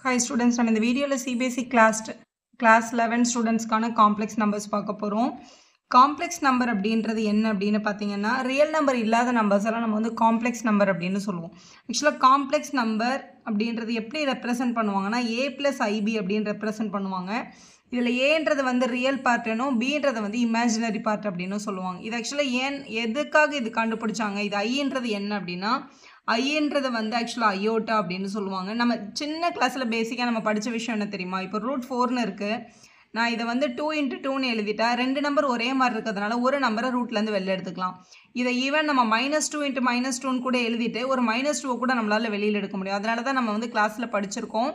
Hi students, நம்ம இந்த வீடியோல CBSE class 11 ஸ்டூடெண்ட்ஸ்க்கான காம்ப்ளெக்ஸ் நம்பர்ஸ் பார்க்க போறோம். காம்ப்ளெக்ஸ் நம்பர் அப்படின்றது என்ன அப்படின்னு பார்த்தீங்கன்னா ரியல் நம்பர் இல்லாத நம்பர்ஸ் எல்லாம் நம்ம வந்து காம்ப்ளெக்ஸ் நம்பர் அப்படின்னு சொல்லுவோம். ஆக்சுவலாக காம்ப்ளெக்ஸ் நம்பர் அப்படின்றது எப்படி ரெப்ரசென்ட் பண்ணுவாங்கன்னா a + ib அப்படின்னு ரெப்ரசென்ட் பண்ணுவாங்க. இதில் ஏன்றது வந்து ரியல் பார்ட்னும் பின்றது வந்து இமேஜினரி பார்ட் அப்படின்னு சொல்லுவாங்க. இது ஆக்சுவலாக எதுக்காக இது கண்டுபிடிச்சாங்க, இது ஐன்றது என்ன அப்படின்னா ஐன்றது வந்து ஆக்சுவலாக அயோட்டா அப்படின்னு சொல்லுவாங்க. நம்ம சின்ன கிளாஸில் பேசிக்காக நம்ம படித்த விஷயம் என்ன தெரியுமா, இப்போ √4ன்னு இருக்குது. நான் இதை வந்து 2 × 2ன்னு எழுதிட்டா 2 நம்பர் ஒரே மாதிரி இருக்கிறதுனால ஒரு நம்பரை ரூட்லேருந்து வெளில எடுத்துக்கலாம். இதை ஈவன் நம்ம -2 × -2ன்னு கூட எழுதிட்டு ஒரு -2 கூட நம்மளால் வெளியில் எடுக்க முடியும். அதனால தான் நம்ம வந்து கிளாஸில் படிச்சிருக்கோம்.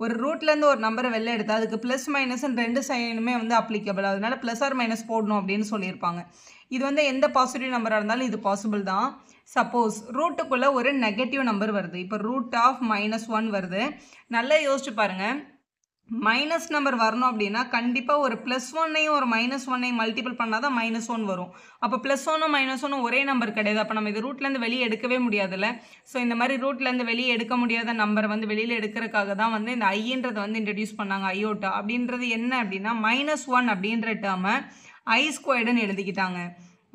ஒரு ரூட்லேருந்து ஒரு நம்பரை வெளில எடுத்தால் அதுக்கு ப்ளஸ் மைனஸ்ன்னு ரெண்டு சைனுமே வந்து அப்ளிகபிள். அதனால ப்ளஸ் ஆர் மைனஸ் போடணும் அப்படின்னு சொல்லியிருப்பாங்க. இது வந்து எந்த பாசிட்டிவ் நம்பராக இருந்தாலும் இது பாசிபிள் தான். சப்போஸ் ரூட்டுக்குள்ளே ஒரு நெகட்டிவ் நம்பர் வருது, இப்போ √−1 வருது. நல்லா யோசிச்சு பாருங்கள், மைனஸ் நம்பர் வரணும் அப்படின்னா கண்டிப்பாக ஒரு +1ஐயும் ஒரு -1ஐயும் மல்டிபிள் பண்ணால் தான் -1 வரும். அப்போ +1ம் -1ம் ஒரே நம்பர் கிடையாது. அப்போ நம்ம இது ரூட்லேருந்து வெளியே எடுக்கவே முடியாதுல்ல. ஸோ இந்த மாதிரி ரூட்லேருந்து வெளியே எடுக்க முடியாத நம்பரை வந்து வெளியில் எடுக்கிறதுக்காக தான் வந்து இந்த ஐன்றதை வந்து இன்ட்ரடியூஸ் பண்ணாங்க. அயோட்டா அப்படின்றது என்ன அப்படின்னா -1 அப்படின்ற டேர்மை I² எழுதிக்கிட்டாங்க.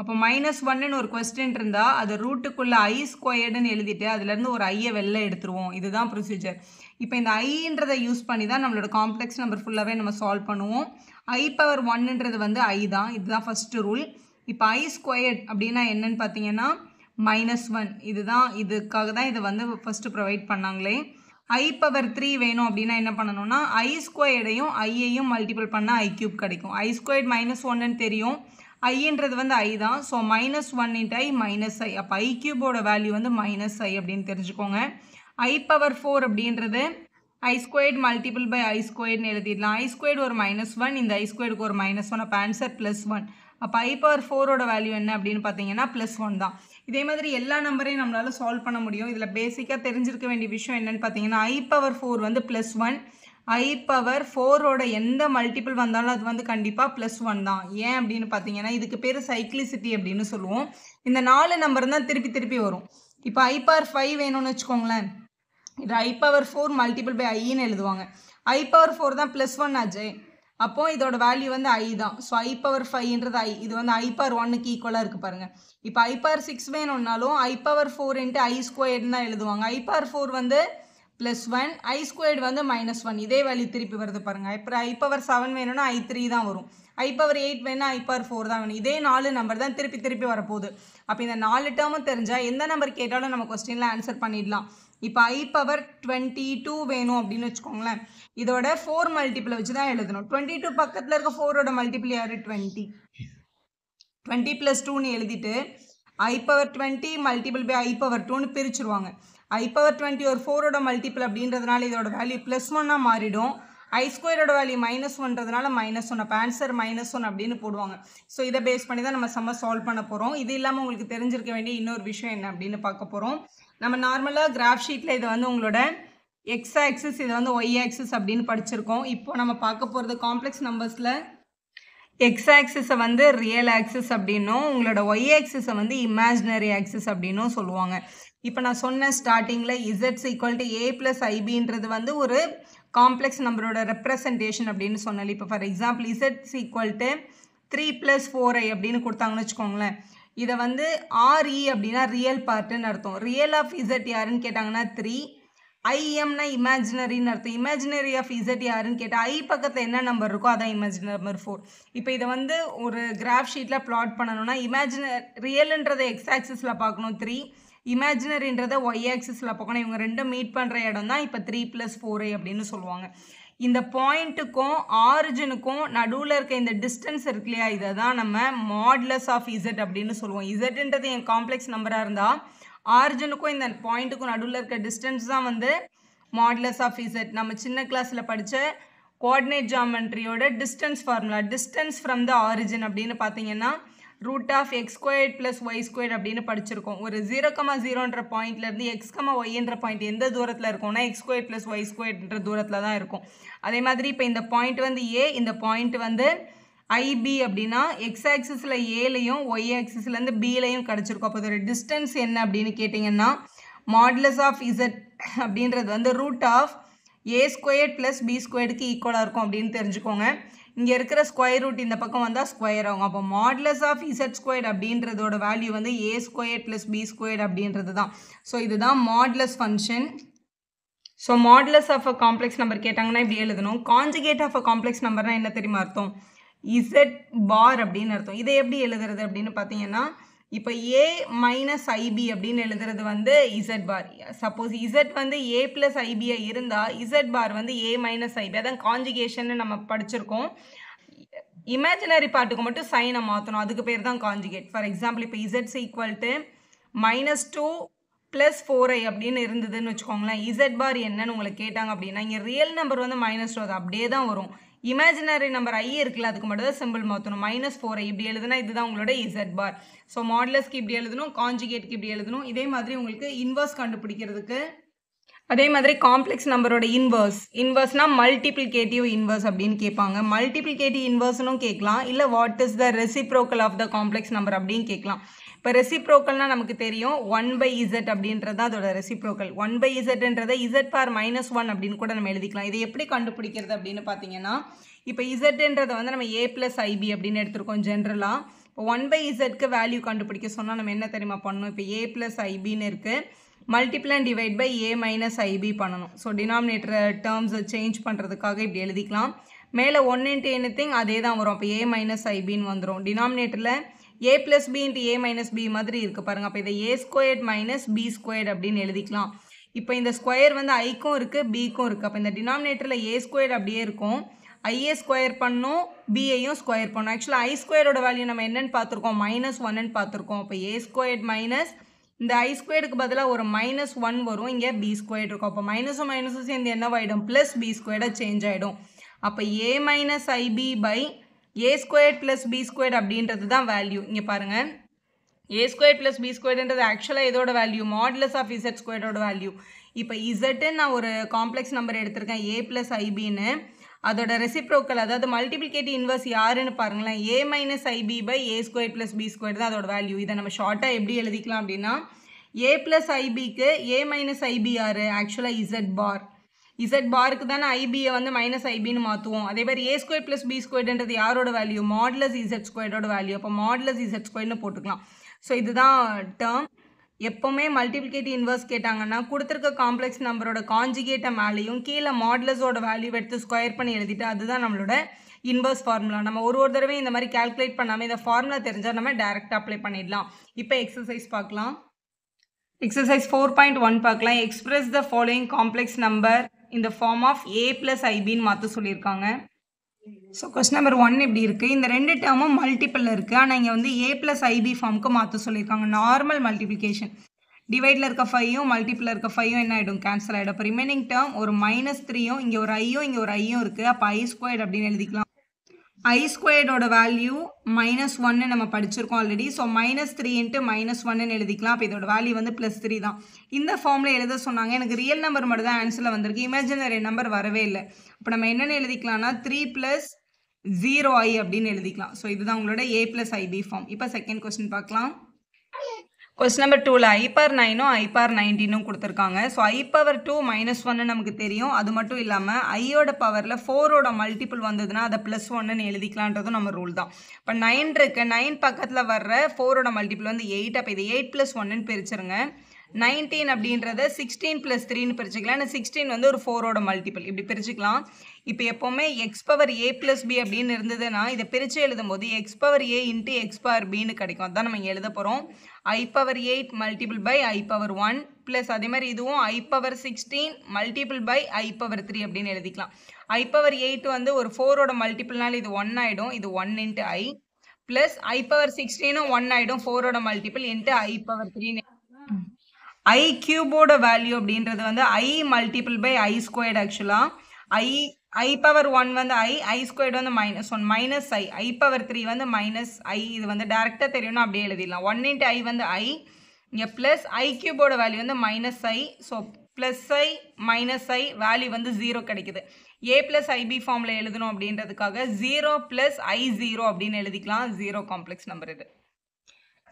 அப்போ -1ன்னு ஒரு கொஸ்டின் இருந்தால் அது ரூட்டுக்குள்ளே I² எழுதிட்டு அதுலேருந்து ஒரு ஐயை வெளில எடுத்துருவோம். இதுதான் ப்ரொசீஜர். இப்போ இந்த ஐன்றதை யூஸ் பண்ணி தான் நம்மளோட காம்ப்ளெக்ஸ் நம்பர் ஃபுல்லாகவே நம்ம சால்வ் பண்ணுவோம். I⁻1ன்றது வந்து ஐ தான். இதுதான் ஃபஸ்ட்டு ரூல். இப்போ I² அப்படின்னா என்னன்னு பார்த்தீங்கன்னா -1. இதுக்காக தான் இதை வந்து ஃபஸ்ட்டு ப்ரொவைட் பண்ணாங்களே. I⁻3 வேணும் அப்படின்னா என்ன பண்ணணும்னா I²ஐயும் ஐயையும் மல்டிபிள் பண்ணால் I³ கிடைக்கும். I² -1ன்னு தெரியும், ஐன்றது வந்து ஐ தான். So -1 × I -i. அப்போ I³ வேல்யூ வந்து -i அப்படின்னு தெரிஞ்சுக்கோங்க. I⁻4 அப்படின்றது I² மல்டிபிள் பை I²ன்னு எழுதிடலாம். I² ஒரு -1, இந்த I²க்கு ஒரு -1, அப்போ ஆன்சர் +1. அப்போ I⁻4 வேல்யூ என்ன அப்படின்னு பார்த்தீங்கன்னா +1 தான். இதே மாதிரி எல்லா நம்பரையும் நம்மளால் சால்வ் பண்ண முடியும். இதில் பேசிக்காக தெரிஞ்சிருக்க வேண்டிய விஷயம் என்னன்னு பார்த்தீங்கன்னா I⁻4 வந்து +1. I⁻4 எந்த மல்டிபிள் வந்தாலும் அது வந்து கண்டிப்பாக +1 தான். ஏன் அப்படின்னு பார்த்தீங்கன்னா இதுக்கு பேர் சைக்ளிசிட்டி அப்படின்னு சொல்லுவோம். இந்த 4 நம்பர் தான் திருப்பி திருப்பி வரும். இப்போ I⁻5 வேணும்னு வச்சுக்கோங்களேன், இது I⁻4 மல்டிபிள் பை ஐன்னு எழுதுவாங்க. I⁻4 தான் +1 ஆச்சு, அப்போது இதோட வேல்யூ வந்து ஐ தான். ஸோ I⁻5ன்றது ஐ. இது வந்து I⁻1க்கு ஈக்குவலாக இருக்குது பாருங்கள். இப்போ I⁻6 வேணும்னாலும் I⁻4 × I² தான் எழுதுவாங்க. I⁻4 வந்து +1, I² வந்து -1. இதே வேல்யூ திருப்பி வருது பாருங்கள். அப்புறம் I⁻7 வேணும்னா I3 தான் வரும். I⁻8 வேணும்னா I⁻4 தான் வேணும். இதே 4 நம்பர் தான் திருப்பி திருப்பி வரப்போகுது. அப்போ இந்த 4 டேர்மும் தெரிஞ்சால் எந்த நம்பர் கேட்டாலும் நம்ம கொஸ்டினில் ஆன்சர் பண்ணிடலாம். இப்போ I⁻22 வேணும் அப்படின்னு வச்சுக்கோங்களேன், இதோட 4 மல்டிபிளை வச்சு தான் எழுதணும். 22 பக்கத்தில் இருக்க 4ஓட மல்டிபிள் யார்? 20. 20 + 2ன்னு எழுதிட்டு I⁻20 மல்டிபிள் பை I⁻2ன்னு பிரிச்சுருவாங்க. I⁻20 ஒரு 4ஓட மல்டிபிள் அப்படின்றதுனால இதோட வேல்யூ +1 மாறிடும். I² value -1ன்றதுனால -1. அப்போ ஆன்சர் -1 அப்படின்னு போடுவாங்க. ஸோ இதை பேஸ் பண்ணி தான் நம்ம சம்ம சால்வ் பண்ண போகிறோம். இது இல்லாமல் உங்களுக்கு தெரிஞ்சிருக்க வேண்டிய இன்னொரு விஷயம் என்ன அப்படின்னு பார்க்க போகிறோம். நம்ம நார்மலாக கிராஃப் ஷீட்டில் இதை வந்து உங்களோட எக்ஸ் ஆக்சிஸ், இதை வந்து ஒய் ஆக்சிஸ் அப்படின்னு படிச்சிருக்கோம். இப்போ நம்ம பார்க்க போகிறது காம்ப்ளெக்ஸ் நம்பர்ஸில் எக்ஸ் ஆக்சிஸை வந்து ரியல் ஆக்சிஸ் அப்படின்னும் உங்களோட ஒய் ஆக்சிஸை வந்து இமேஜினரி ஆக்சிஸ் அப்படின்னும் சொல்லுவாங்க. இப்போ நான் சொன்ன ஸ்டார்டிங்கில் Z = A + IBன்றது வந்து ஒரு காம்ப்ளெக்ஸ் நம்பரோட ரெப்ரசன்டேஷன் அப்படின்னு சொன்னேன். இப்போ ஃபார் எக்ஸாம்பிள் Z = 3 + 4i அப்படின்னு கொடுத்தாங்கன்னு வச்சுக்கோங்களேன், இதை வந்து RE அப்படின்னா ரியல் பார்ட்டுன்னு அர்த்தம். ரியல் ஆஃப் Z யாருன்னு கேட்டாங்கன்னா 3, IMனா இமேஜினரின்னு அர்த்தம். இமேஜினரி ஆஃப் Z யாருன்னு கேட்டால் I பக்கத்தில் என்ன நம்பர் இருக்கோ அதான் இமேஜினரி நம்பர் 4. இப்போ இதை வந்து ஒரு கிராஃப் ஷீட்டில் ப்ளாட் பண்ணணும்னா ரியல்ன்றதை எக்ஸ் ஆக்சிஸில் பார்க்கணும் 3, இமேஜினரின்றதை ஒய் ஆக்சிஸில் பார்க்கணும். இவங்க ரெண்டும் மீட் பண்ணுற இடம் தான் இப்போ 3 + 4i அப்படின்னு சொல்லுவாங்க. இந்த பாயிண்ட்டுக்கும் ஆரிஜினுக்கும் நடுவில் இருக்க இந்த டிஸ்டன்ஸ் இருக்கு இல்லையா, இதை தான் நம்ம மாடுலஸ் ஆஃப் Z அப்படின்னு சொல்லுவோம். Zன்றது என் காம்ப்ளெக்ஸ் நம்பராக இருந்தால் ஆரிஜினுக்கும் இந்த பாயிண்ட்டுக்கும் நடுவில் இருக்க டிஸ்டன்ஸ் தான் வந்து மாடுலஸ் ஆஃப் Z. நம்ம சின்ன கிளாஸில் படித்த கோஆர்டினேட் ஜாமெட்ரியோட distance formula, distance from the origin அப்படின்னு பார்த்தீங்கன்னா √(x² + y² அப்படின்னு படிச்சிருக்கோம். ஒரு 0,0ன்ற பாயிண்ட்லேருந்து x, yன்ற பாயிண்ட் எந்த தூரத்தில் இருக்கும்னா x² + y² தூரத்தில் தான் இருக்கும். அதே மாதிரி இப்போ இந்த பாயிண்ட் வந்து A, இந்த பாயிண்ட் வந்து IB அப்படின்னா எக்ஸ் ஆக்சிஸில் ஏலையும் ஒய் ஆக்சிஸ்லேருந்து பிலையும் கிடச்சிருக்கும். அப்போ அதோட டிஸ்டன்ஸ் என்ன அப்படின்னு கேட்டிங்கன்னா மாடுலஸ் ஆஃப் Z அப்படின்றது வந்து ஏ ஸ்கொயர்ட் ப்ளஸ் பி ஸ்கொயர்டுக்கு ஈக்குவலாக இருக்கும் அப்படின்னு தெரிஞ்சுக்கோங்க. இங்கே இருக்கிற ஸ்கொயர் ரூட் இந்த பக்கம் வந்தால் ஸ்கொயர் ஆகும். அப்போ மாடுலஸ் ஆஃப் இசட் ஸ்கொயர்ட் அப்படின்றதோட வேல்யூ வந்து A squared plus B squared அப்படின்றது தான். ஸோ இதுதான் modulus function. So modulus of a complex number கேட்டாங்கன்னா இப்படி எழுதணும். கான்ஜுகேட் ஆஃப் அ காம்ப்ளெக்ஸ் நம்பர்னால் என்ன தெரியுமா அர்த்தம்? இசட் பார் அப்படின்னு அர்த்தம். இதை எப்படி எழுதுறது அப்படின்னு பார்த்தீங்கன்னா, இப்போ ஏ மைனஸ் ஐபி அப்படின்னு எழுதுறது வந்து இசட் பார். சப்போஸ் இசட் வந்து ஏ ப்ளஸ் ஐபியா இருந்தால் இசட் பார் வந்து ஏ மைனஸ் ஐபி. அதான் கான்ஜுகேஷன் நம்ம படிச்சிருக்கோம். இமேஜினரி பார்ட்டுக்கு மட்டும் சைனை மாற்றணும், அதுக்கு பேர் தான் கான்ஜுகேட். ஃபார் எக்ஸாம்பிள் இப்போ இசட்ஸ் ஈக்குவல் டு -2 + 4i அப்படின்னு இருந்ததுன்னு வச்சுக்கோங்களேன். இசட் பார் என்னன்னு உங்களுக்கு கேட்டாங்க அப்படின்னா, இங்கே ரியல் நம்பர் வந்து -2 அது அப்படியே தான் வரும். இமேஜினரி நம்பர் ஐ இருக்குல்ல, அதுக்கு மட்டும் தான் சிம்பிள் மாற்றணும். -4i இப்படி எழுதுனா இதுதான் உங்களோட இசட் பார். ஸோ மாடுலஸ்க்கு இப்படி எழுதணும், கான்ஜுகேட்க்கு இப்படி எழுதணும். இதே மாதிரி உங்களுக்கு இன்வர்ஸ் கண்டுபிடிக்கிறதுக்கு அதே மாதிரி காம்ப்ளெக்ஸ் நம்பரோட இன்வர்ஸ்னால் மல்டிப்ளிகேட்டிவ் இன்வர்ஸ் அப்படின்னு கேட்பாங்க. மல்டிப்ளிகேட்டிவ் இன்வர்ஸ்னும் கேட்கலாம், இல்லை what is the reciprocal of the complex number அப்படின்னு கேட்கலாம். இப்போ ரெசிப்ரோக்கல்னால் நமக்கு தெரியும் 1/z அப்படின்றது தான் அதோட ரெசிப்ரோக்கல். 1/zன்றதை z பார் -1 அப்படின்னு கூட நம்ம எழுதிக்கலாம். இதை எப்படி கண்டுபிடிக்கிறது அப்படின்னு பார்த்தீங்கன்னா, இப்போ zன்றதை வந்து நம்ம a + ib அப்படின்னு எடுத்துருக்கோம் ஜென்ரலாக. இப்போ 1/zக்கு வேல்யூ கண்டுபிடிக்க சொன்னால் நம்ம என்ன தெரியுமா பண்ணணும்? இப்போ a + ibன்னு இருக்குது, multiply and divide by a - ib பண்ணணும். ஸோ டினாமினேட்டர் டேர்ம்ஸை சேஞ்ச் பண்ணுறதுக்காக இப்படி எழுதிக்கலாம். மேலே 1 × anything அதே தான் வரும். அப்போ a - ibன்னு வந்துடும். டினாமினேட்டரில் a + b × a - b மாதிரி இருக்குது பாருங்கள். அப்போ இதை a² - b² அப்படின்னு எழுதிக்கலாம். இப்போ இந்த ஸ்கொயர் வந்து ஐக்கும் இருக்குது பிக்கும் இருக்குது. அப்போ இந்த டினாமினேட்டரில் a² அப்படியே இருக்கும், ஐஏ ஸ்கொயர் பண்ணோம், பிஐயும் ஸ்கொயர் பண்ணோம். ஆக்சுவலாக I² வேல்யூ நம்ம என்னன்னு பார்த்துருக்கோம்? -1ன்னு பார்த்துருக்கோம். அப்போ a² இந்த I² பதிலாக ஒரு -1 வரும், இங்கே b² இருக்கும். அப்போ மைனஸும் மைனஸும் சேர்ந்து என்னவாயிடும்? +b² சேஞ்ச் ஆகிடும். அப்போ a - ib by a² + b² அப்படின்றது தான் வேல்யூ. இங்கே பாருங்கள், a² + b²ன்றது ஆக்சுவலாக இதோட வேல்யூ மாடுலஸ் ஆஃப் இசட் ஸ்கொயரோட வேல்யூ. இப்போ இசட்டுன்னு நான் ஒரு காம்ப்ளெக்ஸ் நம்பர் எடுத்திருக்கேன் a + ibன்னு. அதோட ரெசிப்ரோக்கல் அதாவது மல்டிப்ளிகேட்டிவ் இன்வர்ஸ் யாருன்னு பாருங்களேன், a - ib by a² + b² தான் அதோட வேல்யூ. இதை நம்ம ஷார்ட்டாக எப்படி எழுதிக்கலாம் அப்படின்னா, a + ibக்கு a - ib யாரு? ஆக்சுவலாக இசட் பார். இசட் பாருக்கு தானே ஐபியை வந்து -ibன்னு மாற்றுவோம். அதே மாதிரி a² + b²ன்றது யாரோட வேல்யூ? மாடுலஸ் இசட் ஸ்கொயரோட வேல்யூ. அப்போ மாடுலஸ் இசட் ஸ்கொயர்னு போட்டுக்கலாம். ஸோ இதுதான் டேர்ம். எப்போவுமே மல்டிப்ளிகேட்டிவ் இன்வர்ஸ் கேட்டாங்கன்னா கொடுத்துருக்க காம்ப்ளெக்ஸ் நம்பரோட கான்ஜுகேட்டை மேலேயும் கீழே மாடுலஸோட வேல்யூ எடுத்து ஸ்கொயர் பண்ணி எழுதிட்டு அதுதான் நம்மளோட இன்வர்ஸ் ஃபார்முலா. நம்ம ஒரு தடவை இந்த மாதிரி கால்குலேட் பண்ணாமல் இந்த ஃபார்முலா தெரிஞ்சால் நம்ம டைரெக்டாக அப்ளை பண்ணிடலாம். இப்போ எக்ஸசைஸ் பார்க்கலாம். எக்ஸசைஸ் 4.1 பார்க்கலாம். Express the following complex number இந்த ஃபார்ம் ஆஃப் a + ibன்னு மாற்ற சொல்லியிருக்காங்க. ஸோ கொஸ்டின் நம்பர் 1 இப்படி இருக்குது. இந்த ரெண்டு டேர்மும் மல்டிப்பிள் இருக்குது, ஆனால் இங்கே வந்து a + ib ஃபார்முக்கு மாற்ற சொல்லியிருக்காங்க. Normal multiplication. டிவைடில் இருக்க 5யும் மல்டிப்பிளில் இருக்க 5யும் என்ன ஆகிடும்? கேன்சல் ஆகிடும். அப்போ ரிமைனிங் டேர்ம் ஒரு -3யும் இங்கே ஒரு ஐயும் இங்கே ஒரு ஐயும் இருக்குது. அப்போ I² அப்படின்னு எழுதிக்கலாம். I² வேல்யூ -1 நம்ம படிச்சிருக்கோம் ஆல்ரெடி. ஸோ -3 × -1ன்னு எழுதிக்கலாம். அப்போ இதோட வேல்யூ வந்து +3 தான். இந்த ஃபார்மில் எழுத சொன்னாங்க. எனக்கு ரியல் நம்பர் மட்டும் தான் ஆன்சரில் வந்திருக்கு, இமேஜினரி நம்பர் வரவே இல்லை. அப்போ நம்ம என்னென்னு எழுதிக்கலாம்னா 3 + 0i அப்படின்னு எழுதிக்கலாம். ஸோ இதுதான் உங்களோட a + ib ஃபார்ம். இப்போ செகண்ட் கொஸ்டின் பார்க்கலாம். கொஸ்டின் நம்பர் 2ல் I⁻9ம் I⁻19ம் கொடுத்துருக்காங்க. ஸோ I⁻2 -1 நமக்கு தெரியும். அது மட்டும் இல்லாமல் ஐயோட பவரில் 4ஓட மல்டிபிள் வந்ததுன்னா அதை +1ன்னு எழுதிக்கலான்றதும் நம்ம ரூல் தான். இப்போ 9 இருக்குது, 9 பக்கத்தில் வர்ற 4ஓட மல்டிபிள் வந்து 8. அப்போ இது 8 + 1ன்னு பிரிச்சிருங்க. 19 அப்படின்றத 16 + 3ன்னு பிரிச்சுக்கலாம். ஆனால் 16 வந்து ஒரு 4ஓட மல்டிபிள், இப்படி பிரிச்சுக்கலாம். இப்போ எப்போவுமே x⁻a + b அப்படின்னு இருந்ததுன்னா இதை பிரித்து எழுதும் போது x⁻a × x⁻bன்னு கிடைக்கும். அதுதான் நம்ம இங்கே எழுத போகிறோம். I⁻8 × I⁻1 ப்ளஸ் அதே மாதிரி இதுவும் I⁻16 × I⁻3 அப்படின்னு எழுதிக்கலாம். I⁻8 வந்து ஒரு 4ஓட மல்டிபிள்னால இது 1 ஆகிடும், இது 1 × I ப்ளஸ் I⁻16ம் 1 ஆகிடும், 4ஓட மல்டிபிள் × I⁻3. I³ வேல்யூ அப்படின்றது வந்து I × I² ஆக்சுவலாக I⁻1 வந்து I² வந்து -1 -i, I⁻3 வந்து -i. இது வந்து டேரெக்டாக தெரியும்னா அப்படியே எழுதிடலாம். 1 × I வந்து I, இங்கே ப்ளஸ் I³ வேல்யூ வந்து -i. So +i -i value வந்து 0 கிடைக்குது. a + ib ஃபார்மில் எழுதணும் அப்படின்றதுக்காக 0 + I0 அப்படின்னு எழுதிக்கலாம். 0 காம்ப்ளெக்ஸ் நம்பர் இது.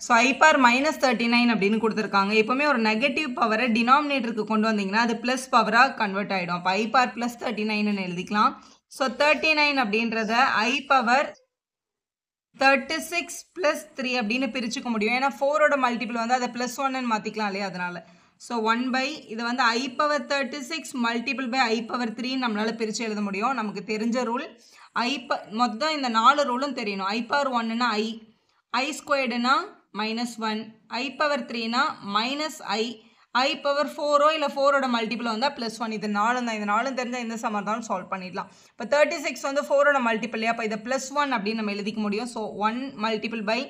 ஸோ I பவர் -39 அப்படின்னு கொடுத்துருக்காங்க. எப்போவுமே ஒரு நெகட்டிவ் பவரை டினாமினேட்டருக்கு கொண்டு வந்தீங்கன்னா அது ப்ளஸ் பவராக கன்வெர்ட் ஆகிடும். அப்போ I பவர் +39ன்னு எழுதிக்கலாம். ஸோ 39 அப்படின்றத I பவர் 36 + 3 அப்படின்னு பிரிச்சுக்க முடியும். ஏன்னா 4ஓட மல்டிபிள் வந்து அதை +1ன்னு மாற்றிக்கலாம் இல்லையா, அதனால். ஸோ 1 இது வந்து I பவர் 36 × I பவர் 3 நம்மளால் பிரித்து எழுத முடியும். நமக்கு தெரிஞ்ச ரூல் மொத்தம் இந்த 4 ரூலும் தெரியணும். I பவர் 1னா I ஸ்கொயர்டுனா -1, I பவர் 3னா -I, I பவர் 4ஓ இல்லை 4ஓட மல்டிபிள் வந்தால் +1. இது 4 தான். இது 4 தெரிஞ்சால் எந்த சம் இருந்தாலும் சால்வ் பண்ணிடலாம். இப்போ 36 வந்து 4ஓட மல்டிபிள் இல்லையா, அப்போ இதை +1 அப்படின்னு நம்ம எழுதிக்க முடியும். ஸோ 1 ×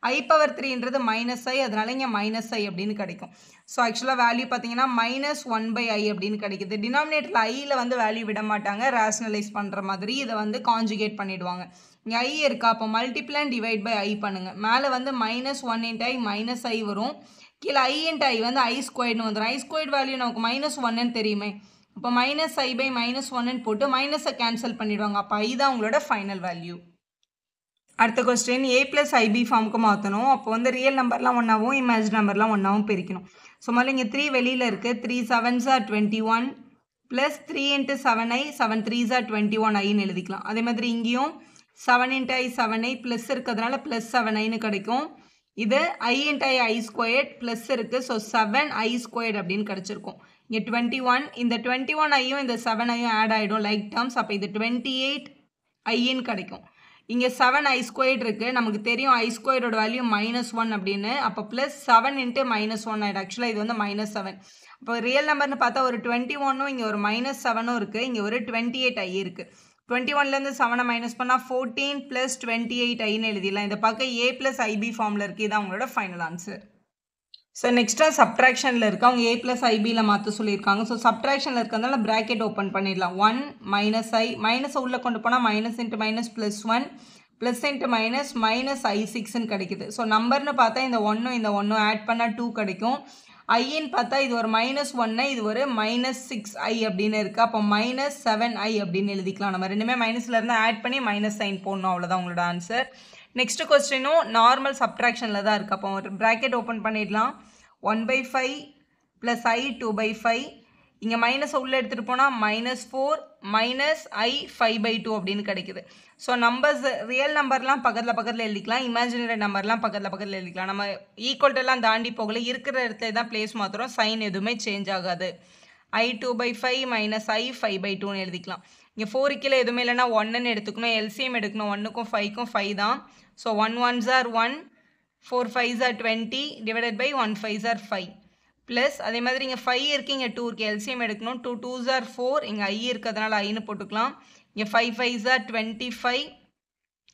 I பவர் 3ன்றது -I, அதனால இங்கே -I அப்படின்னு கிடைக்கும். ஸோ ஆக்சுவலாக வேல்யூ பார்த்தீங்கன்னா -1/I அப்படின்னு கிடைக்குது. டினாமினேட்டரில் ஐயில் வந்து வேல்யூ விட மாட்டாங்க, ரேஷனலைஸ் பண்ணுற மாதிரி இதை வந்து கான்ஜுகேட் பண்ணிவிடுவாங்க. இங்கே I இருக்கா, அப்போ multiply and divide by I பண்ணுங்கள். மேலே வந்து -1 × I வரும், கீழே I × I வந்து I ஸ்கொயர்னு வந்துடும். I ஸ்கொயர்ட் வேல்யூ நமக்கு -1ன்னு தெரியுமே, அப்போ -I/-1ன்னு போட்டு மைனஸை கேன்சல் பண்ணிவிடுவாங்க. அப்போ I தான் உங்களோட ஃபைனல் வேல்யூ. அடுத்த கொஸ்டின் A + IB ஃபார்முக்கு மாற்றணும். அப்போ வந்து ரியல் நம்பர்லாம் ஒன்றாவும் இமேஜின் நம்பர்லாம் ஒன்றாவும் பிரிக்கணும். ஸோ முதல்ல இங்கே 3 வெளியில் இருக்குது. 3 7s are 21 + 3 × 7i 7 3s are 21iன்னு எழுதிக்கலாம். அதே மாதிரி இங்கேயும் 7 × I 7i ப்ளஸ் இருக்கிறதுனால +7iன்னு கிடைக்கும். இது I × I ஸ்கொயர்ட் ப்ளஸ் இருக்குது, ஸோ 7i ஸ்கொயர்ட் அப்படின்னு கிடச்சிருக்கும். இங்கே 21, இந்த 21iயும் இந்த 7iயும் ஆட் ஆகிடும் லைக் டேர்ம்ஸ். அப்போ இது 28iன்னு கிடைக்கும். இங்கே 7i ஸ்கொயர்ட் இருக்குது, நமக்கு தெரியும் I ஸ்கொயரோட வேல்யூ -1 அப்படின்னு. அப்போ +7 × -1 ஆகிடும். ஆக்சுவலாக இது வந்து -7. அப்போ ரியல் நம்பர்னு பார்த்தா ஒரு 21ம் இங்கே ஒரு -7ம் இருக்குது, இங்கே ஒரு 28i இருக்குது. 21லேருந்து 7 மைனஸ் பண்ணால் 14 + 28iன்னு எழுதிடலாம். இந்த பக்கம் A + IB ஃபார்மில் இருக்குது. இதுதான் உங்களோட ஃபைனல் ஆன்சர். ஸோ நெக்ஸ்ட்டாக சப்ட்ராக்ஷனில் இருக்குது, அவங்க A + IBயில் மாற்ற சொல்லியிருக்காங்க. ஸோ சப்ட்ராக்ஷனில் இருக்கிறதுனால ப்ராக்கெட் ஓப்பன் பண்ணிடலாம். 1 -I மைனஸை உள்ளே கொண்டு போனால் -× -1 +1 + -I6ன்னு கிடைக்குது. ஸோ நம்பர்னு பார்த்தா இந்த 1ம் இந்த 1ம் ஆட் பண்ணால் 2 கிடைக்கும். ஐன்னு பார்த்தா இது ஒரு -1, இது ஒரு -6i அப்படின்னு இருக்குது. அப்போ -7i அப்படின்னு எழுதிக்கலாம். நம்ம ரெண்டுமே மைனஸில் இருந்து ஆட் பண்ணி -சைன் போடணும், அவ்வளோதான் உங்களோட ஆன்சர். நெக்ஸ்ட் கொஸ்டினும் நார்மல் சப்ட்ராக்ஷனில் தான் இருக்குது. அப்போ ஒரு ப்ராக்கெட் ஓப்பன் பண்ணிடலாம். 1/5 + I 2/5, இங்கே மைனஸை உள்ளே எடுத்துகிட்டு போனால் -4 - I 5/2 அப்படின்னு கிடைக்குது. ஸோ நம்பர்ஸ் ரியல் நம்பர்லாம் பக்கத்தில் எழுதிக்கலாம், இமேஜினரி நம்பர்லாம் பக்கத்தில் எழுதிக்கலாம். நம்ம ஈக்குவல்ட்டெல்லாம் தாண்டி போகல, இருக்கிற இடத்துல தான் பிளேஸ் மாத்திரம், சைன் எதுவுமே சேஞ்ச் ஆகாது. I 2/5 - I 5/2ன்னு எழுதிக்கலாம். இங்கே 4 கீழே எதுவுமே இல்லைன்னா 1ன்னு எடுத்துக்கணும், எல்சிஎம் எடுக்கணும். 1க்கும் 5க்கும் 5 தான். So 1 1s are 1, 4 5s are 20 / 1 5s are 5 plus அதே மாதிரி இங்கே 5 இருக்குது, இங்கே 2 இருக்குது, எல்சிஎம் எடுக்கணும். 2 2s are 4, இங்கே I இருக்கிறதுனால ஐன்னு போட்டுக்கலாம். இங்கே 5 5s are 25,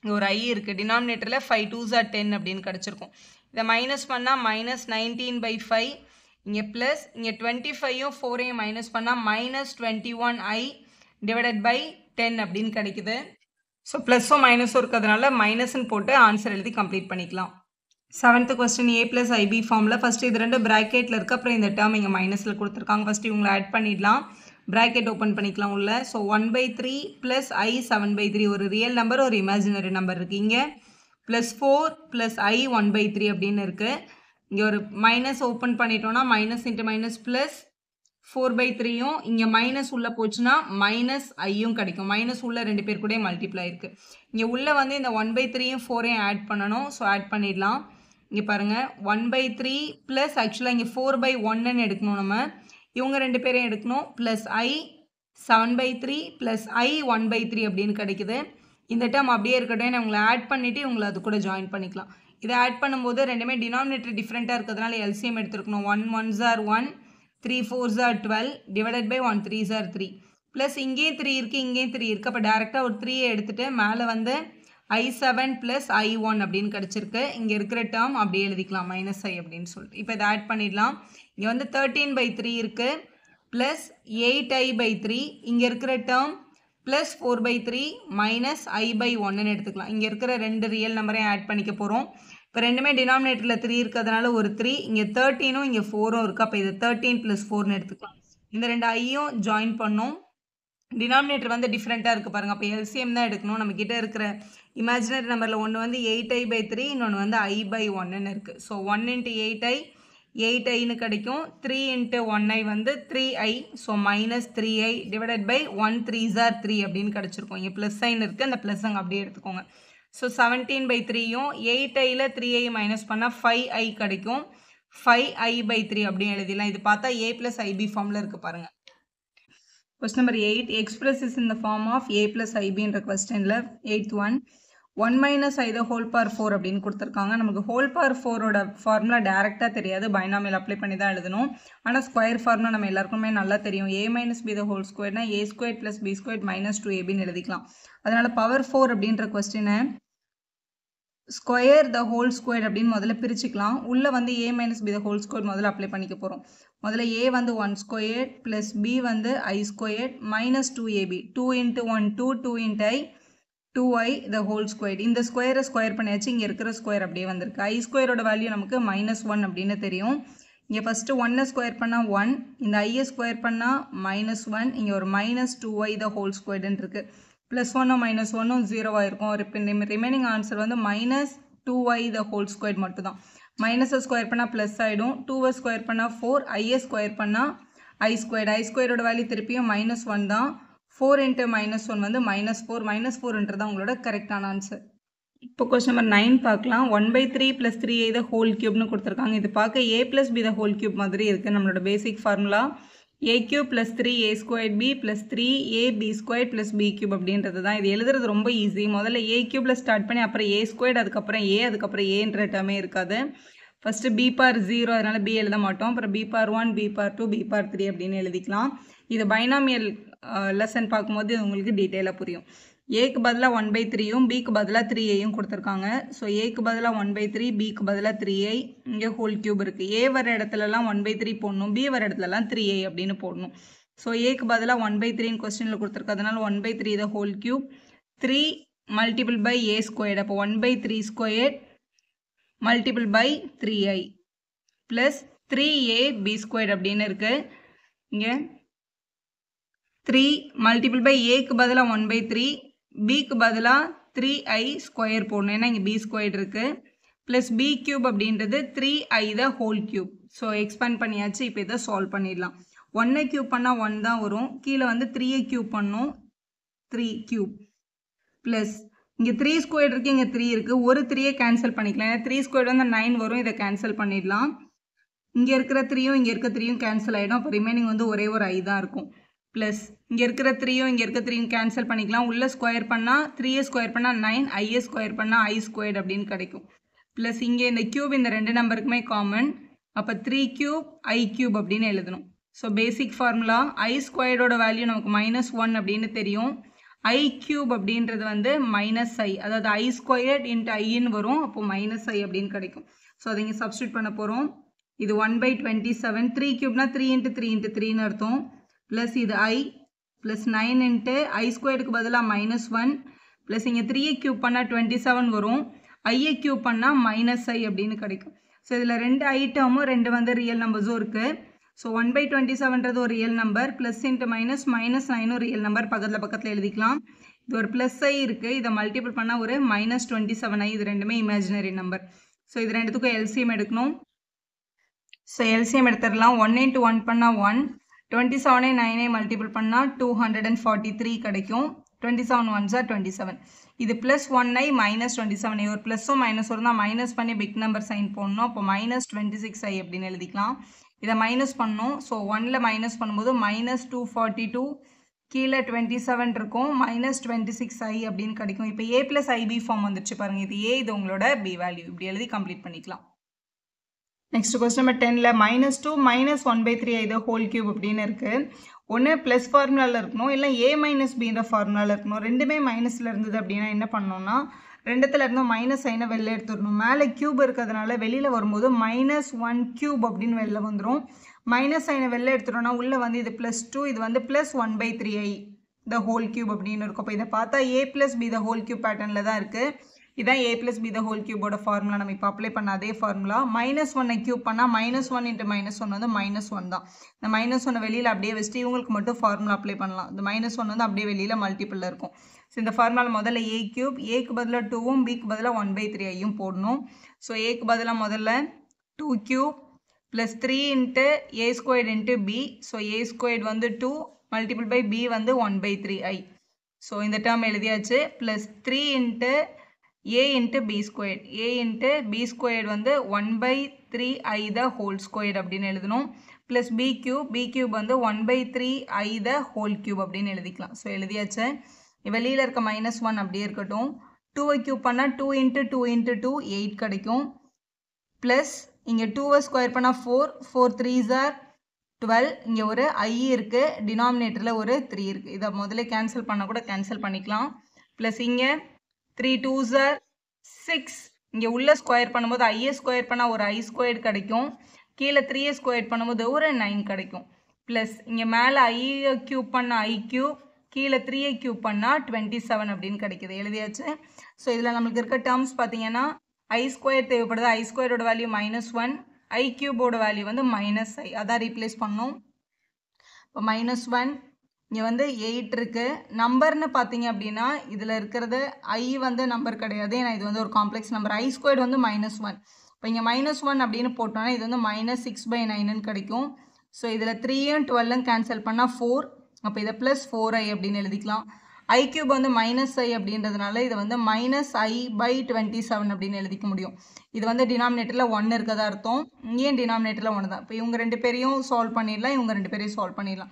இங்கே ஒரு I இருக்குது. டினாமினேட்டரில் 5 2s are 10 அப்படின்னு கிடச்சிருக்கும். இதை மைனஸ் பண்ணால் -19/5, இங்கே ப்ளஸ் இங்கே 25யும் 4ஐயும் மைனஸ் பண்ணால் -21i / 10 அப்படின்னு கிடைக்குது. ஸோ ப்ளஸ்ஸும் மைனஸும் இருக்கிறதுனால மைனஸ்ன்னு போட்டு ஆன்சர் எழுதி கம்ப்ளீட் பண்ணிக்கலாம். 7th கொஸ்டின் A + IB ஃபார்மில் ஃபஸ்ட்டு இது ரெண்டு ப்ராக்கெட்டில் இருக்குது, அப்புறம் இந்த டேர்ம் இங்கே மைனஸில் கொடுத்துருக்காங்க. ஃபஸ்ட்டு இவங்களை ஆட் பண்ணிடலாம், ப்ராக்கெட் ஓப்பன் பண்ணிக்கலாம் உள்ள. ஸோ 1/3 + I 7/3 ஒரு ரியல் நம்பர் ஒரு இமேஜினரி நம்பர் இருக்குது. இங்கே +4 + I 1/3 அப்படின்னு இருக்குது. இங்கே ஒரு மைனஸ் ஓப்பன் பண்ணிட்டோன்னா -× +4/3யும் இங்கே மைனஸ் உள்ளே போச்சுன்னா -iயும் கிடைக்கும். மைனஸ் உள்ள 2 பேர் கூட மல்டிப்ளை இருக்குது. இங்கே உள்ளே வந்து இந்த 1/3யும் 4ஐயும் ஆட் பண்ணணும். ஸோ ஆட் பண்ணிடலாம். இங்கே பாருங்கள் 1/3 ப்ளஸ் ஆக்சுவலாக இங்கே 4/1ன்னு எடுக்கணும். நம்ம இவங்க 2 பேரையும் எடுக்கணும். +I 7/3 + I 1/3 அப்படின்னு கிடைக்குது. இந்த டேர்ம் அப்படியே இருக்கட்டும், உங்களை ஆட் பண்ணிவிட்டு இவங்களை அது கூட ஜாயின் பண்ணிக்கலாம். இதை ஆட் பண்ணும்போது ரெண்டுமே டினாமினேட்டர் டிஃப்ரெண்ட்டாக இருக்கிறதுனால LCM எடுத்துருக்கணும். 1 1s are 1, 3 4s are 12 / 1 3s are 3 plus இங்கேயும் 3 இருக்குது, இங்கேயும் 3 இருக்குது. அப்போ டேரெக்டாக ஒரு 3ஐ எடுத்துகிட்டு மேலே வந்து I7 + I1 அப்படின்னு கிடச்சிருக்கு. இங்கே இருக்கிற டேர்ம் அப்படியே எழுதிக்கலாம் -i அப்படின்னு சொல்லிட்டு. இப்போ இதை ஆட் பண்ணிடலாம். இங்கே வந்து 13/3 இருக்குது ப்ளஸ் 8i/3, இங்கே இருக்கிற டேர்ம் ப்ளஸ் 4/3 -i/1ன்னு எடுத்துக்கலாம். இங்கே இருக்கிற 2 ரியல் நம்பரையும் ஆட் பண்ணிக்க போகிறோம். இப்போ ரெண்டுமே டினாமினேட்டரில் 3 இருக்கிறதுனால ஒரு 3, இங்கே 13ம் இங்கே 4ம் இருக்குது. அப்போ இது 13 + 4ன்னு எடுத்துக்கலாம். இந்த 2 ஐயும் ஜாயின் பண்ணோம். டினாமினேட்டர் வந்து டிஃப்ரெண்ட்டாக இருக்குது பாருங்கள். அப்போ எல்சிஎம் தான் எடுக்கணும். நம்மக்கிட்ட இருக்கிற இமேஜினரி நம்பரில் ஒன்று வந்து 8i/3, இன்னொன்று வந்து i/1ன்னு இருக்குது. ஸோ 1 × 8i 8iன்னு கிடைக்கும். 3 × 1i வந்து 3i. So -3i divided by 1 3s are 3 அப்படின்னு கிடச்சிருக்கும். இங்கே ப்ளஸ் சைன் இருக்குது, அந்த ப்ளஸ் அங்கே அப்படியே எடுத்துக்கோங்க. ஸோ 17/3யும் 8iல் 3i மைனஸ் பண்ணால் 5i கிடைக்கும். 5i/3 அப்படின்னு எழுதிடலாம். இது பார்த்தா a + ib ஃபார்மில் இருக்குது பாருங்கள். Question number 8, express is in the form of a plus ib என்ற questionல 8th one 1 minus i the whole power 4 அப்படின்னு கொடுத்துருக்காங்க. நமக்கு whole power 4ஓட ஃபார்முலா டேரெக்டாக தெரியாது, பைனாமியல் அப்ளை பண்ணி தான் எழுதணும். ஆனால் ஸ்கொயர் ஃபார்முலா நம்ம எல்லாருக்குமே நல்லா தெரியும். a minus b the whole squareனா a squared plus b squared minus 2abன்னு எழுதிக்கலாம். அதனால பவர் 4 அப்படின்ற கொஸ்டினை ஸ்கொயர் த ஹோல் ஸ்கொயர் அப்படின்னு முதல்ல பிரிச்சுக்கலாம். உள்ளே வந்து a minus b the whole square முதல்ல அப்ளை பண்ணிக்க போகிறோம். முதல்ல a வந்து 1 squared plus b வந்து i squared minus 2ab 2 × 1 2 2 × i 2i the whole squared. இந்த ஸ்கொயரை ஸ்கொயர் பண்ணியாச்சு. இங்கே இருக்கிற ஸ்கொயர் அப்படியே வந்திருக்கு. i ஸ்கொயரோட வேல்யூ நமக்கு -1 அப்படின்னு தெரியும். இங்கே ஃபஸ்ட்டு 1 ஸ்கொயர் பண்ணால் 1, இந்த ஐயை ஸ்கொயர் பண்ணால் -1, இங்கே ஒரு -2i the whole squaredன்னு இருக்குது. +1 -1 0 இருக்கும். ரிமைனிங் ஆன்சர் வந்து -2i the whole squared மட்டும்தான். மைனஸை ஸ்கொயர் பண்ணால் ப்ளஸ் ஆகிடும். 2வை ஸ்கொயர் பண்ணால் 4, ஐயை ஸ்கொயர் பண்ணால் i ஸ்கொயர்டு. i ஸ்கொயரோட வேல்யூ திருப்பியும் -1 தான். 4 × -1 வந்து -4. -4ன்றது தான் உங்களோட கரெக்டான ஆன்சர். இப்போ கொஸ்டின் நம்பர் 9 பார்க்கலாம். 1/3 + 3i the whole cubeன்னு கொடுத்துருக்காங்க. இது பார்க்க a + b the whole cube மாதிரி இருக்குது. நம்மளோட பேசிக் formula a³ + 3a² b + 3ab² + b³ அப்படின்றது தான். இது எழுதுறது ரொம்ப ஈஸி. முதல்ல a³ ஸ்டார்ட் பண்ணி அப்புறம் a², அதுக்கப்புறம் a, அதுக்கப்புறம் ஏன்ற டேர்மே இருக்காது. ஃபஸ்ட்டு b பார் 0, அதனால் b எழுத மாட்டோம். அப்புறம் b பார் 1, b பார் 2, b பார் 3 அப்படின்னு எழுதிக்கலாம். இது பைனாமியல் லெசன் பார்க்கும்போது உங்களுக்கு டீட்டெயிலாக புரியும். ஏக்கு பதிலாக 1/3யும் பிக்கு பதிலாக 3ஐயும் கொடுத்துருக்காங்க. ஸோ ஏக்கு பதிலாக 1/3, பிக்கு பதிலாக 3i. இங்கே ஹோல் கியூப் இருக்குது. ஏ வர இடத்துலலாம் 1/3 போடணும், பி வர இடத்துலலாம் 3i அப்படின்னு போடணும். ஸோ ஏக்கு பதிலாக 1/3ன்னு கொஸ்டினில் கொடுத்துருக்கறதுனால 1/3 the whole cube 3 multiple by a². அப்போ 1/3² multiple by 3i plus 3ab² அப்படின்னு இருக்குது. இங்கே 3 multiple by aக்கு பதிலாக 1/3, bக்கு பதிலாக 3i ஸ்கொயர் போடணும், ஏன்னா இங்கே b² இருக்குது. ப்ளஸ் b³ அப்படின்றது 3i the whole cube. So expand பண்ணியாச்சு. இப்போ இதை சால்வ் பண்ணிடலாம். 1ஐ க்யூப் பண்ணால் 1 தான் வரும். கீழே வந்து 3ஐ க்யூப் பண்ணணும், 3³ ப்ளஸ் இங்கே 3² இருக்குது, இங்கே 3 இருக்குது. ஒரு 3ஐ கேன்சல் பண்ணிக்கலாம். ஏன்னா 3² வந்து 9 வரும். இதை கேன்சல் பண்ணிடலாம். இங்கே இருக்கிற 3யும் இங்கே இருக்க 3யும் கேன்சல் ஆகிடும். அப்போ ரிமைனிங் வந்து ஒரே ஒரு i தான் இருக்கும். ப்ளஸ் இங்கே இருக்கிற 3யும் இங்கே இருக்க 3யும் கேன்சல் பண்ணிக்கலாம். உள்ளே ஸ்கொயர் பண்ணால் 3ஐ ஸ்கொயர் பண்ணால் 9, ஐயை ஸ்கொயர் பண்ணால் i² அப்படின்னு கிடைக்கும். ப்ளஸ் இங்கே இந்த க்யூப் இந்த ரெண்டு நம்பருக்குமே காமன். அப்போ 3³ i³ அப்படின்னு எழுதணும். So basic formula i² value நமக்கு -1 அப்படின்னு தெரியும். i³ அப்படின்றது வந்து -i, அதாவது i² × iன்னு வரும். அப்போ -i அப்படின்னு கிடைக்கும். ஸோ அதை இங்கே சப்ஸ்டியூட் பண்ண போகிறோம். இது 1/27. 3³ 3 × 3 × 3ன்னு அர்த்தம். ப்ளஸ் இது i ப்ளஸ் 9 × i²க்கு பதிலாக -1 ப்ளஸ் இங்கே 3ஐ க்யூப் பண்ணால் 27 வரும். ஐயை க்யூப் பண்ணால் -i அப்படின்னு கிடைக்கும். ஸோ இதில் ரெண்டு i டேர்மும் ரெண்டு வந்து ரியல் நம்பர்ஸும் இருக்குது. ஸோ 1/27ன்றது ஒரு ரியல் நம்பர், ப்ளஸ் இன்ட்டு -9ம் ரியல் நம்பர். பக்கத்தில் எழுதிக்கலாம். இது ஒரு ப்ளஸ் i இருக்குது. இதை மல்டிபிள் பண்ணால் ஒரு -27i. இது ரெண்டுமே இமேஜினரி நம்பர். ஸோ இது ரெண்டுத்துக்கும் எல்சிஎம் எடுக்கணும். ஸோ எல்சிஎம் எடுத்துடலாம். 1 × 1 பண்ணால் 1, 27ஐ 9ஐ மல்டிபிள் பண்ணால் 243 கிடைக்கும். 27 1s are 27. இது ப்ளஸ் 1i -27i. ஒரு ப்ளஸ்ஸும் மைனஸும் இருந்தால் மைனஸ் பண்ணி பிக் நம்பர் சைன் போடணும். அப்போ -26i அப்படின்னு எழுதிக்கலாம். இதை மைனஸ் பண்ணணும். ஸோ 1ல் மைனஸ் பண்ணும்போது -242, கீழே 27 இருக்கும், -26i அப்படின்னு கிடைக்கும். இப்போ a + ib ஃபார்ம் வந்துடுச்சு பாருங்கள். இது a, இது உங்களோட b வேல்யூ. இப்படி எழுதி கம்ப்ளீட் பண்ணிக்கலாம். நெக்ஸ்ட் கொஸ்டின் நம்பர் 10ல் -2 -1/3i the whole cube அப்படின்னு இருக்குது. ஒன்று ப்ளஸ் ஃபார்முலாவில் இருக்கணும், இல்லை a - bன்ற ஃபார்முலாவில் இருக்கணும். ரெண்டுமே மைனஸில் இருந்தது அப்படின்னா என்ன பண்ணணும்னா, ரெண்டுத்தில் இருந்தும் -i வெளில எடுத்துடணும். மேலே க்யூப் இருக்கிறதுனால வெளியில் வரும்போது -1³ அப்படின்னு வெளில வந்துடும். -i வெளில எடுத்துட்டோம்னா உள்ளே வந்து இது +2, இது வந்து +1/3i the whole cube அப்படின்னு இருக்கும். அப்போ இதை பார்த்தா a + b the whole cube பேட்டர்னில் தான் இருக்குது. இதான் a plus b the whole cube ஓட ஃபார்முலா. நம்ம இப்போ அப்ளை பண்ண அதே ஃபார்முலா. -1 கியூப் பண்ணால் -1 into -1 வந்து -1 தான். இந்த -1 வெளியில் அப்படியே வச்சுட்டு இவங்களுக்கு மட்டும் ஃபார்முலா அப்ளை பண்ணலாம். இந்த -1 வந்து அப்படியே வெளியில் மல்டிபிளில் இருக்கும். ஸோ இந்த ஃபார்முலா முதல்ல a கியூப், ஏக்கு பதிலாக 2வும் பிக்கு பதிலாக 1/3 ஐயும் போடணும். ஸோ ஏக்கு பதிலாக முதல்ல 2 cube plus 3 into a squared into b. So a squared வந்து 2 மல்டிபிள் பை b வந்து 1/3i. ஸோ இந்த டேர்ம் எழுதியாச்சு. Plus 3 into a into b squared. a into b squared வந்து 1/3i the whole squared அப்படின்னு எழுதணும். ப்ளஸ் b cube வந்து 1/3i the whole cube அப்படின்னு எழுதிக்கலாம். ஸோ எழுதியாச்சு. வெளியில் இருக்க -1 அப்படியே இருக்கட்டும். 2ஐ கியூப் பண்ணால் 2 into 2 into 2 8 கிடைக்கும். ப்ளஸ் இங்கே 2வை ஸ்கொயர் பண்ணால் 4, 4 3s are 12. இங்கே ஒரு i இருக்குது, டினாமினேட்டரில் ஒரு 3 இருக்குது. இதை முதல்ல கேன்சல் பண்ண கூட கேன்சல் பண்ணிக்கலாம். ப்ளஸ் இங்கே 3 2s are 6. இங்கே உள்ள ஸ்கொயர் பண்ணும்போது ஐயை ஸ்கொயர் பண்ணால் ஒரு i ஸ்கொயர்டு கிடைக்கும். கீழே 3ஐ ஸ்கொயர் பண்ணும்போது ஒரு 9 கிடைக்கும். ப்ளஸ் இங்கே மேலே ஐயை க்யூப் பண்ணால் i கியூப், கீழே 3ஐ க்யூப் பண்ணால் 27 அப்படின்னு கிடைக்கிது. எழுதியாச்சு. ஸோ இதில் நம்மளுக்கு இருக்க டேர்ம்ஸ் பார்த்தீங்கன்னா i ஸ்கொயர் தேவைப்படுது. i ஸ்கொயரோட வேல்யூ -1, i கியூபோட வேல்யூ வந்து -i. அதான் ரீப்ளேஸ் பண்ணணும். இப்போ -1 இங்கே வந்து 8 இருக்குது. நம்பர்னு பார்த்தீங்க அப்படின்னா இதில் இருக்கிறது i வந்து நம்பர் கிடையாது. ஏன்னா இது வந்து ஒரு காம்ப்ளெக்ஸ் நம்பர். i ஸ்கொயர் வந்து -1. இப்போ இங்கே -1 அப்படின்னு போட்டோன்னா இது வந்து -6/9ன்னு கிடைக்கும். ஸோ இதில் 3யும் 12ம் கேன்சல் பண்ணால் 4. அப்போ இதை ப்ளஸ் 4i அப்படின்னு எழுதிக்கலாம். i கியூப் வந்து -i அப்படின்றதுனால இதை வந்து -i/27 அப்படின்னு எழுதிக்க முடியும். இது வந்து டினாமினேட்டரில் 1 இருக்கதா அர்த்தம். இங்கேயும் டினாமினேட்டரில் 1 தான். இப்போ இவங்க 2 பேரையும் சால்வ் பண்ணிடலாம், இவங்க 2 பேரையும் சால்வ் பண்ணிடலாம்.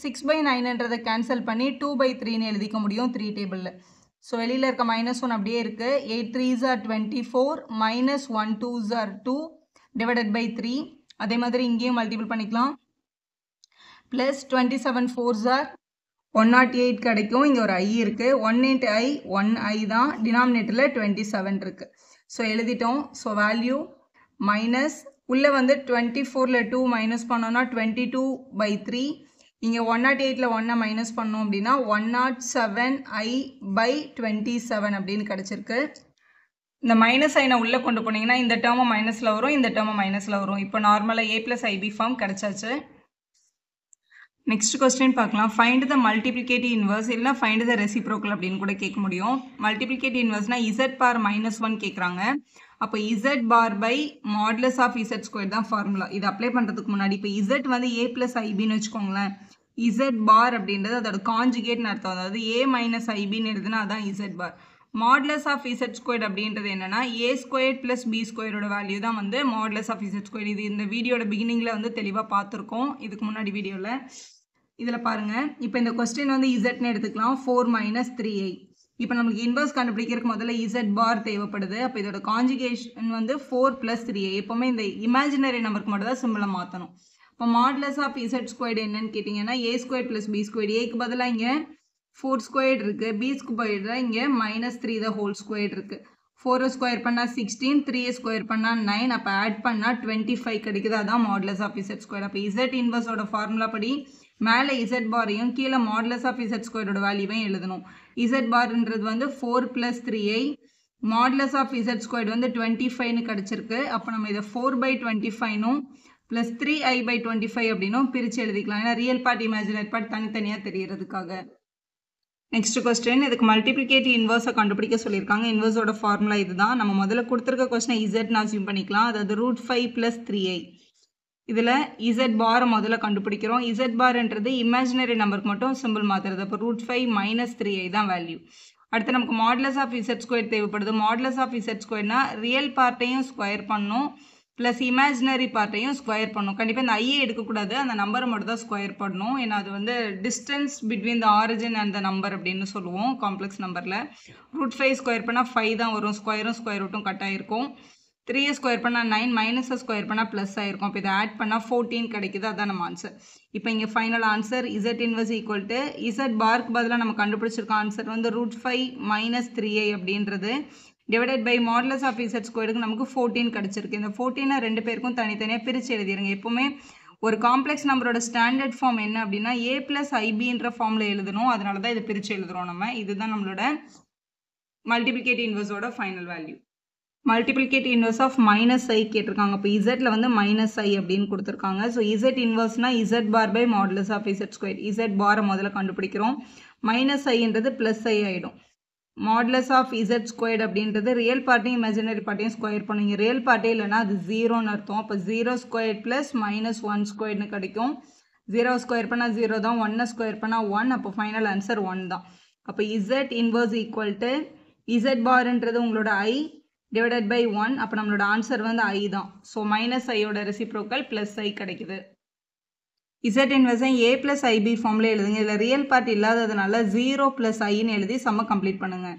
6/9ன்றதை கேன்சல் பண்ணி 2/3ன்னு எழுதிக்க முடியும் 3 டேபிளில். ஸோ வெளியில் இருக்க -1 அப்படியே இருக்குது. 8 3s are 24, -1 2s are 2 divided by 3. அதே மாதிரி இங்கேயும் மல்டிபிள் பண்ணிக்கலாம். ப்ளஸ் 27 4s are 108 கிடைக்கும். இங்கே ஒரு i இருக்குது. 1 into i 1i தான். டினாமினேட்டரில் 27 இருக்குது. ஸோ எழுதிட்டோம். ஸோ வேல்யூ மைனஸ் உள்ளே வந்து 24ல் 2 மைனஸ் பண்ணோன்னா 22/3. இங்கே 108ல் 1 மைனஸ் பண்ணோம் அப்படின்னா 107i/27 அப்படின்னு கிடச்சிருக்கு. இந்த மைனஸ் ஐனை உள்ளே கொண்டு போனீங்கன்னா இந்த டேர்மும் மைனஸில் வரும், இந்த டேர்மும் மைனஸில் வரும். இப்போ நார்மலாக a + ib ஃபார்ம் கிடச்சாச்சு. நெக்ஸ்ட் கொஸ்டின் பார்க்கலாம். ஃபைண்ட் த மல்டிப்ளிகேட்டிவ் இன்வர்ஸ் இல்லைனா ஃபைண்ட் த ரெசிப்ரோக்கல் அப்படின்னு கூட கேட்க முடியும். மல்டிப்ளிகேட்டிவ் இன்வர்ஸ்னால் z பார் -1 கேட்குறாங்க. அப்போ z bar by modulus of z square தான் ஃபார்முலா. இது அப்ளை பண்ணுறதுக்கு முன்னாடி இப்போ z வந்து a + ibன்னு வச்சுக்கோங்களேன். z பார் அப்படின்றது அதோட காஞ்சுகேட்னு அர்த்தம். அதாவது a - ibன்னு எழுதுனா அதான் z bar. Modulus of z square அப்படின்றது என்னன்னா a ஸ்கொயர் ப்ளஸ் b ஸ்கொயரோட வேல்யூ தான் வந்து மாடுலஸ் ஆஃப் z ஸ்கொயர். இது இந்த வீடியோட பிகினிங்கில் வந்து தெளிவாக பார்த்துருக்கோம் இதுக்கு முன்னாடி வீடியோவில். இதில் பாருங்கள், இப்போ இந்த கொஸ்டின் வந்து இசட்னு எடுத்துக்கலாம். 4 - 3i. இப்போ நம்மளுக்கு இன்வர்ஸ் கண்டுபிடிக்கிறதுக்கு முதல்ல இசட் பார் தேவைப்படுது. அப்போ இதோட காஞ்சுகேஷன் வந்து 4 + 3i. எப்போவுமே இந்த இமேஜினரி நம்பருக்கு மட்டும் தான் சிம்பிளை மாற்றணும். இப்போ மாடுலஸ் ஆஃப் இசட் ஸ்கொயர்டு என்னன்னு கேட்டிங்கன்னா a ஸ்கொயர் + b ஸ்கொயர்டு. ஏக்கு பதிலாக இங்கே 4 ஸ்கொயர்டு இருக்குது. b ஸ்கொயர்டு இங்கே -3 the whole ஸ்கொயர்டு இருக்குது. 4 ஸ்கொயர் பண்ணால் 16, 3 ஸ்கொயர் பண்ணால் 9. அப்போ ஆட் பண்ணால் 25 கிடைக்குது. அதான் மாடுலஸ் ஆஃப் இசட் ஸ்கொயர். அப்போ இசட் இன்வர்ஸோட ஃபார்முலா படி மேலே z பாரையும் கீழே மாடுலஸ் ஆஃப் z ஸ்கொயரோட வேல்யூவையும் எழுதணும். z பார்ன்றது வந்து 4 + 3i. Modulus of z square வந்து 25ன்னு கிடச்சிருக்கு. அப்போ நம்ம இதை 4/25னும் ப்ளஸ் 3i/25 அப்படின்னும் பிரித்து எழுதிக்கலாம். ஏன்னா ரியல் பார்ட் இமேஜினரி பார்ட் தனித்தனியாக தெரியறதுக்காக. நெக்ஸ்ட் கொஸ்டின், இதுக்கு மல்டிப்ளிகேட்டிவ் இன்வர்ஸை கண்டுபிடிக்க சொல்லியிருக்காங்க. இன்வர்ஸோட ஃபார்முலா இதுதான். நம்ம முதல்ல கொடுத்துருக்க கொஸ்டினை z அசியூம் பண்ணிக்கலாம். அதாவது √5 + 3i. இதில் z பாரை முதல்ல கண்டுபிடிக்கிறோம். z பார்ன்றது இமேஜினரி நம்பருக்கு மட்டும் சிம்பிள் மாற்றுறது. அப்போ √5 - 3i தான் வேல்யூ. அடுத்து நமக்கு மாடுலஸ் ஆஃப் z ஸ்கொயர் தேவைப்படுது. மாடுலஸ் ஆஃப் z ஸ்கொயர்னா ரியல் பார்ட்டையும் ஸ்கொயர் பண்ணணும் ப்ளஸ் இமேஜினரி பார்ட்டையும் ஸ்கொயர் பண்ணணும். கண்டிப்பாக இந்த ஐயை எடுக்கக்கூடாது, அந்த நம்பரை மட்டும் தான் ஸ்கொயர் பண்ணணும். ஏன்னா அது வந்து distance between the origin and the number அப்படின்னு சொல்லுவோம் காம்ப்ளெக்ஸ் நம்பரில். √5 ஸ்கொயர் பண்ணால் 5 தான் வரும். ஸ்கொயரும் ஸ்கொயர் ரூட்டும் கட் ஆகிருக்கும். 3 ஸ்கொயர் பண்ணால் 9, மைனஸை ஸ்கொயர் பண்ணால் ப்ளஸ் ஆகிருக்கும். அப்போ இதை ஆட் பண்ணால் 14 கிடைக்குது. அதான் நம்ம ஆன்சர். இப்போ இங்கே final answer z inverse equal to z பார்க்கு பதிலாக நம்ம கண்டுபிடிச்சிருக்க ஆன்சர் வந்து √5 - 3i அப்படின்றது divided by modulus of z ஸ்கொயருக்கு நமக்கு 14 கிடச்சிருக்கு. இந்த 14 2 பேருக்கும் தனித்தனியாக பிரித்து எழுதிடுங்க. எப்போவுமே ஒரு காம்ப்ளெக்ஸ் நம்பரோட ஸ்டாண்டர்ட் ஃபார்ம் என்ன அப்படின்னா a + ibன்ற ஃபார்மில் எழுதணும். அதனால தான் இதை பிரித்து எழுதுகிறோம் நம்ம. இதுதான் நம்மளோட மல்டிப்ளிகேட் இன்வர்ஸோட final value. Multiplicative inverse of minus i கேட்டிருக்காங்க. இப்போ இசட்ல வந்து மைனஸ் ஐ அப்படின்னு கொடுத்துருக்காங்க. ஸோ இசட் இன்வர்ஸ்னா z bar by modulus of z square. Z பாரை முதல்ல கண்டுபிடிக்கிறோம். மைனஸ் ஐன்றது ப்ளஸ் ஐ ஆகிடும். மாடுலஸ் ஆஃப் இசட் ஸ்கொயர்ட் அப்படின்றது ரியல் பார்ட்டையும் இமேஜினரி பார்ட்டையும் ஸ்கொயர் பண்ணுங்க. ரியல் பார்ட்டே இல்லைனா அது ஜீரோன்னு அர்த்தம். அப்போ 0 ஸ்கொயர் ப்ளஸ் மைனஸ் 1 ஸ்கொயர்னு கிடைக்கும். 0 ஸ்கொயர் பண்ணால் 0 தான், 1 ஸ்கொயர் பண்ணால் 1. அப்போ ஃபைனல் ஆன்சர் 1 தான். அப்போ z inverse equal to z பார்ன்றது உங்களோட ஐ டிவைடட் பை 1. அப்போ நம்மளோட ஆன்சர் வந்து ஐ தான். ஸோ மைனஸ் ஐயோட ரெசிப்ரோக்கல் ப்ளஸ் ஐ கிடைக்குது. இசட் இன்வர்ஸை ஏ ப்ளஸ் ஐபி ஃபார்மில் எழுதுங்க. இதில் ரியல் பார்ட் இல்லாததுனால 0 ப்ளஸ் ஐன்னு எழுதி சம்ம கம்ப்ளீட் பண்ணுங்கள்.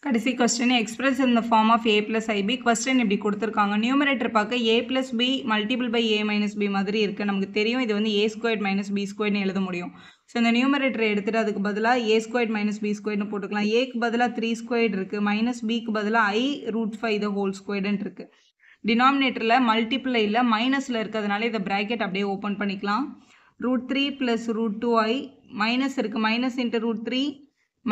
கடைசி question express in the form of a plus i b. Question இப்படி கொடுத்துருக்காங்க. நியூமரேட்டர் பார்க்க a plus b multiple by a minus b மாதிரி இருக்குது. நமக்கு தெரியும் இது வந்து ஏ ஸ்கொயர்ட் மைனஸ் பி ஸ்கொயர்னு எழுத முடியும். ஸோ இந்த நியூமரேட்டரை எடுத்துகிட்டு அதுக்கு பதிலாக ஏ ஸ்கொயர்ட் மைனஸ் பி ஸ்கொயர்னு போட்டுக்கலாம். ஏக்கு பதிலாக 3 ஸ்கொயர்ட் இருக்குது, மைனஸ் பிக்கு பதிலாக I√5 த ஹோல் ஸ்கொயர்டுன்னு இருக்குது. டினாமினேட்டரில் மல்டிப்ளையில் மைனஸில் இருக்கிறதுனால இதை ப்ராக்கெட் அப்படியே ஓப்பன் பண்ணிக்கலாம். √3 ப்ளஸ் √2i மைனஸ் இருக்குது, minus into √3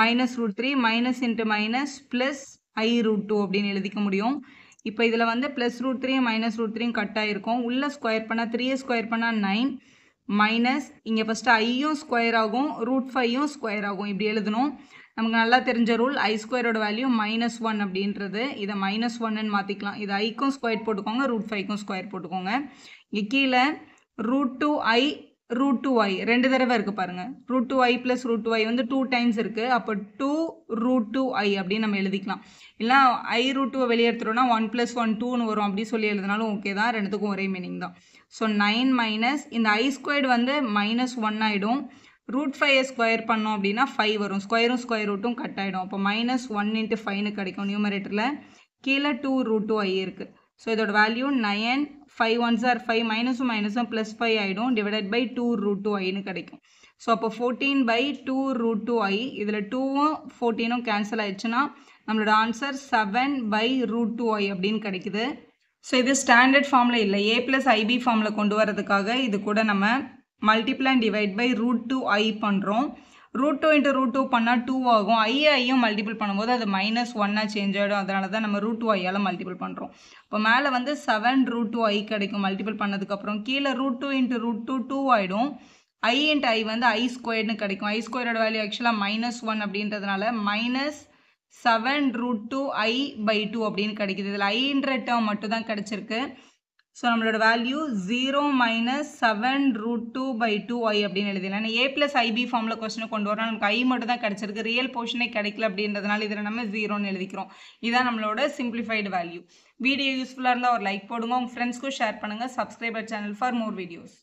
minus √3 minus into minus plus I√2 அப்படின்னு எழுதிக்க முடியும். இப்போ இதில் வந்து ப்ளஸ் √3 மைனஸ் √3 கட் ஆகிருக்கும். உள்ளே ஸ்கொயர் பண்ணால் 3 ஸ்கொயர் பண்ணால் 9 மைனஸ் இங்கே ஃபஸ்ட்டு ஐயும் ஸ்கொயர் ஆகும், √5யும் ஸ்கொயர் ஆகும். இப்படி எழுதணும். நமக்கு நல்லா தெரிஞ்ச ரூல் ஐ ஸ்கொயரோட வேல்யூ -1 அப்படின்றது. இதை -1ன்னு மாற்றிக்கலாம். இது ஐக்கும் ஸ்கொயர் போட்டுக்கோங்க, √5க்கும் ஸ்கொயர் போட்டுக்கோங்க. இங்கே கீழே √2i √2i 2 தடவை இருக்குது பாருங்கள். √2i ப்ளஸ் √2i வந்து 2 டைம்ஸ் இருக்குது. அப்போ 2√2i அப்படின்னு நம்ம எழுதிக்கலாம். இல்லை I√2 வெளியே எடுத்துட்டோம்னா 1 + 1 2ன்னு வரும். அப்படி சொல்லி எழுதினாலும் ஓகே தான், ரெண்டுத்துக்கும் ஒரே மீனிங் தான். ஸோ 9 மைனஸ் இந்த ஐ ஸ்கொயர்டு வந்து -1 ஆகிடும். √5 ஸ்கொயர் பண்ணோம் அப்படின்னா 5 வரும். ஸ்கொயரும் ஸ்கொயர் ரூட்டும் கட் ஆகிடும். அப்போ -1 × 5ன்னு கிடைக்கும் நியூமரேட்டரில். கீழே 2√2i இருக்குது. ஸோ இதோட வேல்யூ 9, 5 1s are 5, மைனஸும் மைனஸும் +5 ஆகிடும், டிவைடட் பை 2√2iன்னு கிடைக்கும். ஸோ அப்போ 14/2√2i. இதில் 2ம் 14ம் கேன்சல் ஆயிடுச்சுன்னா நம்மளோட ஆன்சர் 7/√2i அப்படின்னு கிடைக்குது. ஸோ இது ஸ்டாண்டர்ட் ஃபார்மில் இல்லை, ஏ ப்ளஸ் ஐபி ஃபார்மில் கொண்டு வரதுக்காக இது கூட நம்ம multiply and divide by √2i பண்ணுறோம். √2 × √2 பண்ணால் 2 ஆகும். ஐயும் மல்டிபிள் பண்ணும்போது அது -1 சேஞ்ச் ஆகிடும். அதனால தான் நம்ம √2iயால் மல்டிபிள் பண்ணுறோம். இப்போ மேலே வந்து 7√2i கிடைக்கும் மல்டிபிள் பண்ணதுக்கப்புறம். கீழே √2 × √2 2 ஆகிடும். i × i வந்து ஐ ஸ்கொயர்னு கிடைக்கும். ஐ ஸ்கொயரோட வேல்யூ ஆக்சுவலாக -1 அப்படின்றதுனால -7√2i/2 அப்படின்னு கிடைக்குது. இதில் ஐன்ற டேர்ம் மட்டும் தான் கிடச்சிருக்கு. ஸோ நம்மளோட வேல்யூ 0 - 7√2/2i அப்படின்னு எழுதிடலாம். ஏ ப்ளஸ் ஐபி ஃபார்மில் கொஸ்டினை கொண்டு வரணும். நமக்கு ஐ மட்டும் தான் கிடச்சிருக்கு, ரியல் போர்ஷனே கிடைக்கல அப்படின்றதுனால இதில் நம்ம 0ன்னு எழுதிக்கிறோம். இதுதான் நம்மளோட சிம்பிளிஃபைடு வேல்யூ. வீடியோ யூஸ்ஃபுல்லாக இருந்தால் ஒரு லைக் போடுங்க, உங்கள் ஃப்ரெண்ட்ஸ்க்கும் ஷேர் பண்ணுங்கள். Subscriber channel for more videos.